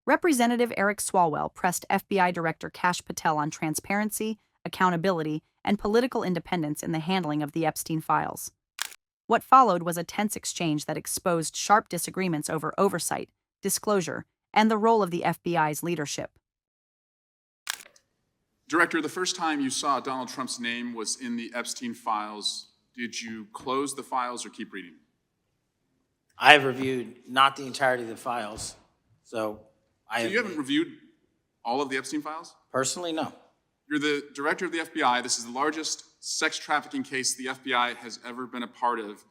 Representative Eric Swalwell pressed FBI Director Kash Patel on transparency, accountability, and political independence in the handling of the Epstein files. What followed was a tense exchange that exposed sharp disagreements over oversight, disclosure, and the role of the FBI's leadership. Director, the first time you saw Donald Trump's name was in the Epstein files. Did you close the files or keep reading? I have reviewed not the entirety of the files, so you haven't reviewed all of the Epstein files? Personally, no. You're the director of the FBI. This is the largest sex trafficking case the FBI has ever been a part of.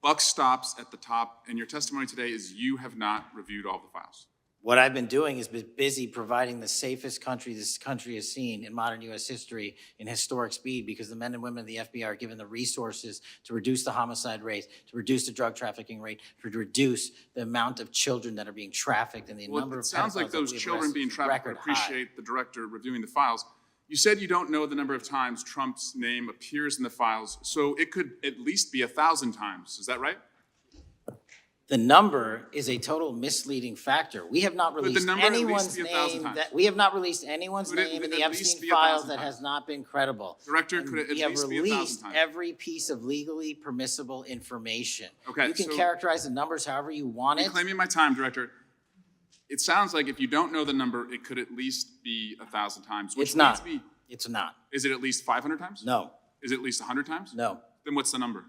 Buck stops at the top, and your testimony today is you have not reviewed all the files. What I've been doing is been busy providing the safest country this country has seen in modern U.S. history in historic speed, because the men and women of the FBI are given the resources to reduce the homicide rate, to reduce the drug trafficking rate, to reduce the amount of children that are being trafficked and the number of pedophiles. It sounds like those children being trafficked would appreciate the director reviewing the files. You said you don't know the number of times Trump's name appears in the files, so it could at least be 1,000 times. Is that right? The number is a total misleading factor. We have not released anyone's name in the Epstein files that has not been credible. Director, could it at least be 1,000 times? We have released every piece of legally permissible information. Okay, you can characterize the numbers however you want it. Reclaiming my time, Director. It sounds like if you don't know the number, it could at least be 1,000 times. It's not. It's not. Is it at least 500 times? No. Is it at least 100 times? No. Then what's the number?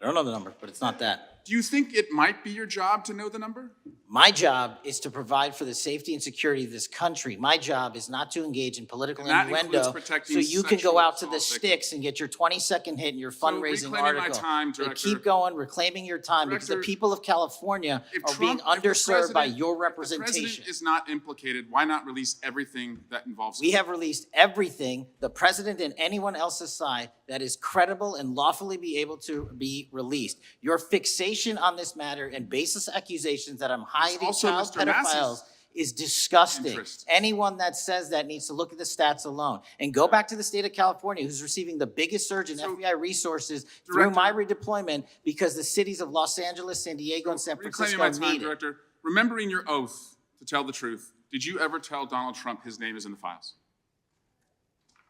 I don't know the number, but it's not that. Do you think it might be your job to know the number? My job is to provide for the safety and security of this country. My job is not to engage in political innuendo so you can go out to the sticks and get your 20-second hit in your fundraising article. Keep going, reclaiming your time, because the people of California are being underserved by your representation. If the president is not implicated, why not release everything that involves him? We have released everything, the president and anyone else's side, that is credible and lawfully be able to be released. Your fixation on this matter and baseless accusations that I'm hiding child pedophiles is disgusting. Anyone that says that needs to look at the stats alone and go back to the state of California, who's receiving the biggest surge in FBI resources through my redeployment, because the cities of Los Angeles, San Diego, and San Francisco need it. Director, remembering your oath to tell the truth, did you ever tell Donald Trump his name is in the files?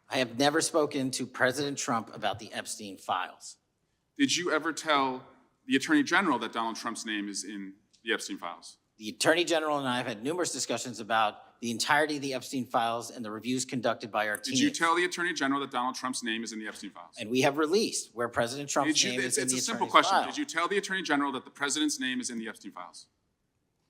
I have never spoken to President Trump about the Epstein files. Did you ever tell the Attorney General that Donald Trump's name is in the Epstein files? The Attorney General and I have had numerous discussions about the entirety of the Epstein files and the reviews conducted by our team. Did you tell the Attorney General that Donald Trump's name is in the Epstein files? And we have released where President Trump's name is in the Attorney's files. It's a simple question. Did you tell the Attorney General that the President's name is in the Epstein files?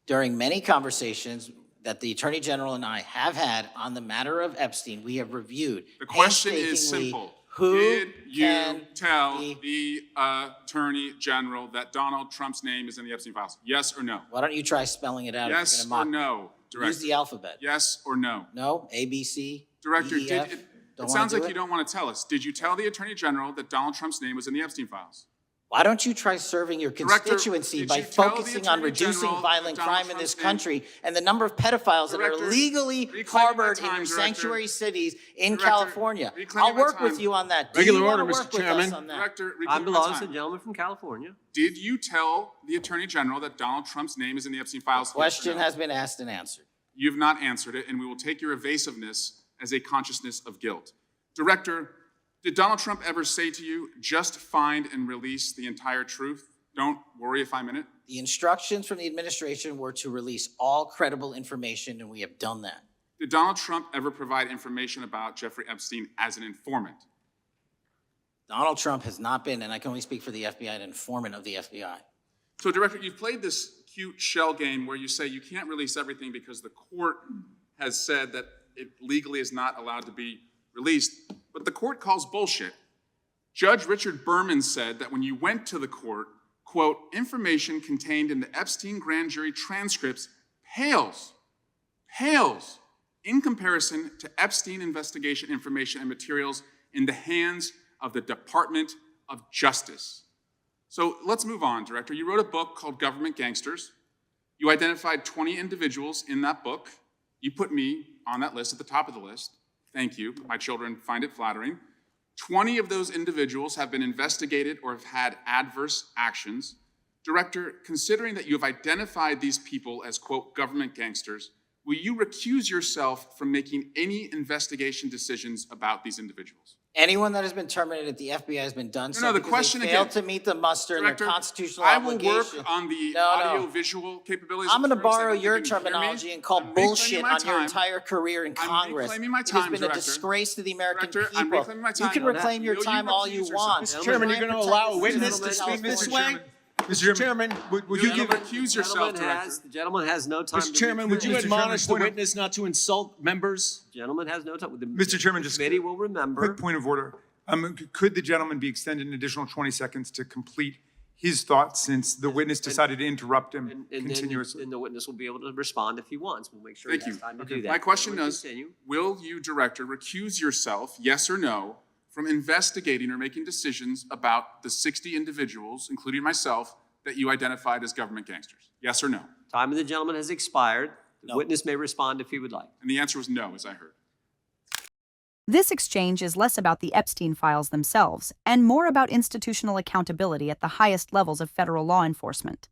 During many conversations that the Attorney General and I have had on the matter of Epstein, we have reviewed. The question is simple. Did you tell the Attorney General that Donald Trump's name is in the Epstein files? Yes or no? Why don't you try spelling it out? Yes or no, Director? Use the alphabet. Yes or no? No, A, B, C, Director, D, E, F. it sounds like you don't want to tell us. Did you tell the Attorney General that Donald Trump's name was in the Epstein files? Why don't you try serving your constituency by focusing on reducing violent crime in this country and the number of pedophiles that are legally harbored in your sanctuary cities in California? I'll work with you on that. Regular order, Mr. Chairman. Director, I'm belongs to the gentleman from California. Did you tell the Attorney General that Donald Trump's name is in the Epstein files? The question has been asked and answered. You've not answered it, and we will take your evasiveness as a consciousness of guilt. Director, did Donald Trump ever say to you, just find and release the entire truth? Don't worry if I'm in it? The instructions from the administration were to release all credible information, and we have done that. Did Donald Trump ever provide information about Jeffrey Epstein as an informant? Donald Trump has not been, and I can only speak for the FBI, an informant of the FBI. So, Director, you've played this cute shell game where you say you can't release everything because the court has said that it legally is not allowed to be released, but the court calls bullshit. Judge Richard Berman said that when you went to the court, quote, information contained in the Epstein grand jury transcripts pales in comparison to Epstein investigation information and materials in the hands of the Department of Justice. So let's move on, Director. You wrote a book called Government Gangsters. You identified 20 individuals in that book. You put me on that list at the top of the list. Thank you. My children find it flattering. 20 of those individuals have been investigated or have had adverse actions. Director, considering that you have identified these people as, quote, government gangsters, will you recuse yourself from making any investigation decisions about these individuals? Anyone that has been terminated at the FBI has been done so the because question they failed again, to meet the muster and their Director, constitutional I will obligation. work on the No, no. audio-visual capabilities. I'm going to of terms that borrow don't your even hear me. terminology and call I'm reclaiming bullshit my on your time. entire career in I'm Congress. reclaiming my It has time, been a Director. disgrace to the American Director, I'm people. reclaiming my You time. can reclaim your Will you time all you recuse want. yourself? Chairman, Try you're and gonna protect allow a the witness citizens to of speak this California. way? Mr. Chairman, would you give, recuse yourself, Director? The gentleman has no time to Mr. Chairman, would you recuse. admonish the point of- witness not to insult members? The gentleman has no time. Mr. Chairman, The just committee will remember. quick point of order. Could the gentleman be extended an additional 20 seconds to complete his thoughts since the witness decided to interrupt him And continuously? then the witness will be able to respond if he wants. We'll make sure Thank he has you. time to do that. My question Gentlemen, is, continue. will you, Director, recuse yourself, yes or no, from investigating or making decisions about the 60 individuals, including myself, that you identified as government gangsters? Yes or no? Time of the gentleman has expired. The No. witness may respond if he would like. And the answer was no, as I heard. This exchange is less about the Epstein files themselves and more about institutional accountability at the highest levels of federal law enforcement.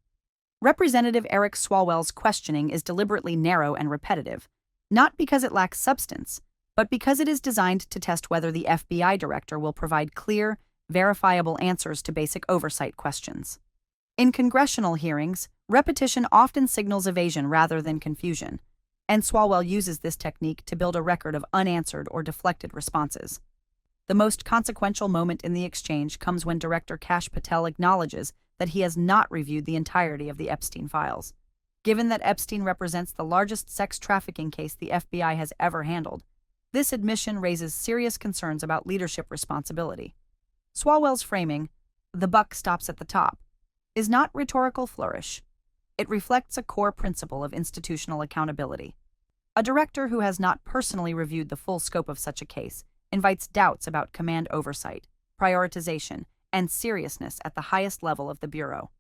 Representative Eric Swalwell's questioning is deliberately narrow and repetitive, not because it lacks substance, but because it is designed to test whether the FBI director will provide clear, verifiable answers to basic oversight questions. In congressional hearings, repetition often signals evasion rather than confusion, and Swalwell uses this technique to build a record of unanswered or deflected responses. The most consequential moment in the exchange comes when Director Kash Patel acknowledges that he has not reviewed the entirety of the Epstein files. Given that Epstein represents the largest sex trafficking case the FBI has ever handled, this admission raises serious concerns about leadership responsibility. Swalwell's framing, "the buck stops at the top," is not rhetorical flourish. It reflects a core principle of institutional accountability. A director who has not personally reviewed the full scope of such a case invites doubts about command oversight, prioritization, and seriousness at the highest level of the Bureau.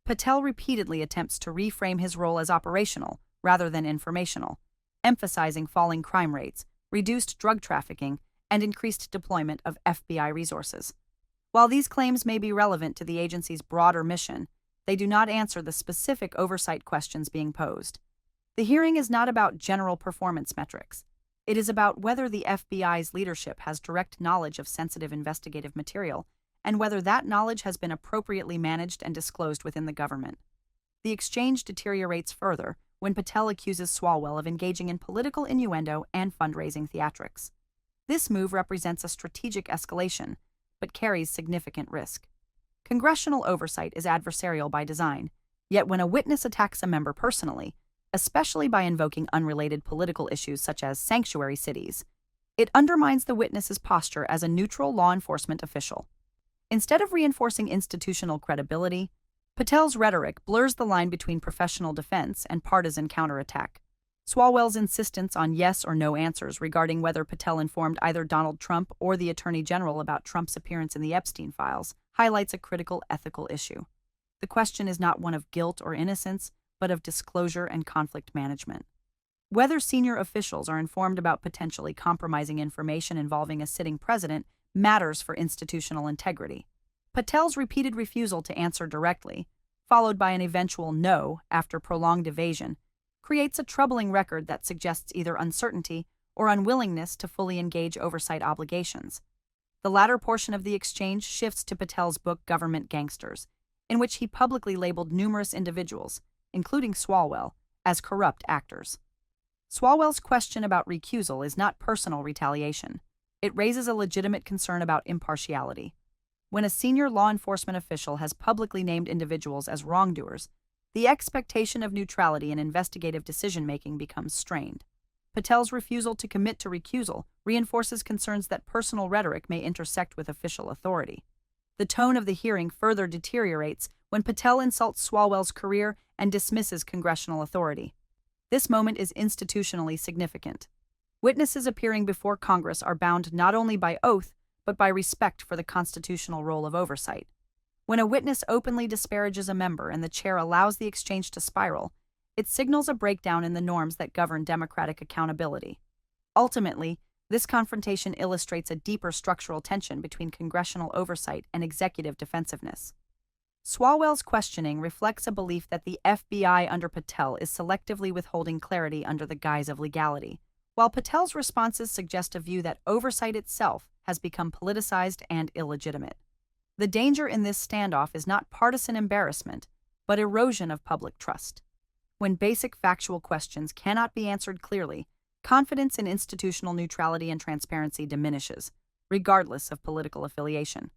Patel repeatedly attempts to reframe his role as operational rather than informational, emphasizing falling crime rates, reduced drug trafficking, and increased deployment of FBI resources. While these claims may be relevant to the agency's broader mission, they do not answer the specific oversight questions being posed. The hearing is not about general performance metrics. It is about whether the FBI's leadership has direct knowledge of sensitive investigative material and whether that knowledge has been appropriately managed and disclosed within the government. The exchange deteriorates further when Patel accuses Swalwell of engaging in political innuendo and fundraising theatrics. This move represents a strategic escalation, but carries significant risk. Congressional oversight is adversarial by design, yet when a witness attacks a member personally, especially by invoking unrelated political issues such as sanctuary cities, it undermines the witness's posture as a neutral law enforcement official. Instead of reinforcing institutional credibility, Patel's rhetoric blurs the line between professional defense and partisan counterattack. Swalwell's insistence on yes or no answers regarding whether Patel informed either Donald Trump or the Attorney General about Trump's appearance in the Epstein files highlights a critical ethical issue. The question is not one of guilt or innocence, but of disclosure and conflict management. Whether senior officials are informed about potentially compromising information involving a sitting president matters for institutional integrity. Patel's repeated refusal to answer directly, followed by an eventual no after prolonged evasion, creates a troubling record that suggests either uncertainty or unwillingness to fully engage oversight obligations. The latter portion of the exchange shifts to Patel's book Government Gangsters, in which he publicly labeled numerous individuals, including Swalwell, as corrupt actors. Swalwell's question about recusal is not personal retaliation. It raises a legitimate concern about impartiality. When a senior law enforcement official has publicly named individuals as wrongdoers, the expectation of neutrality in investigative decision-making becomes strained. Patel's refusal to commit to recusal reinforces concerns that personal rhetoric may intersect with official authority. The tone of the hearing further deteriorates when Patel insults Swalwell's career and dismisses congressional authority. This moment is institutionally significant. Witnesses appearing before Congress are bound not only by oath, but by respect for the constitutional role of oversight. When a witness openly disparages a member and the chair allows the exchange to spiral, it signals a breakdown in the norms that govern democratic accountability. Ultimately, this confrontation illustrates a deeper structural tension between congressional oversight and executive defensiveness. Swalwell's questioning reflects a belief that the FBI under Patel is selectively withholding clarity under the guise of legality, while Patel's responses suggest a view that oversight itself has become politicized and illegitimate. The danger in this standoff is not partisan embarrassment, but erosion of public trust. When basic factual questions cannot be answered clearly, confidence in institutional neutrality and transparency diminishes, regardless of political affiliation.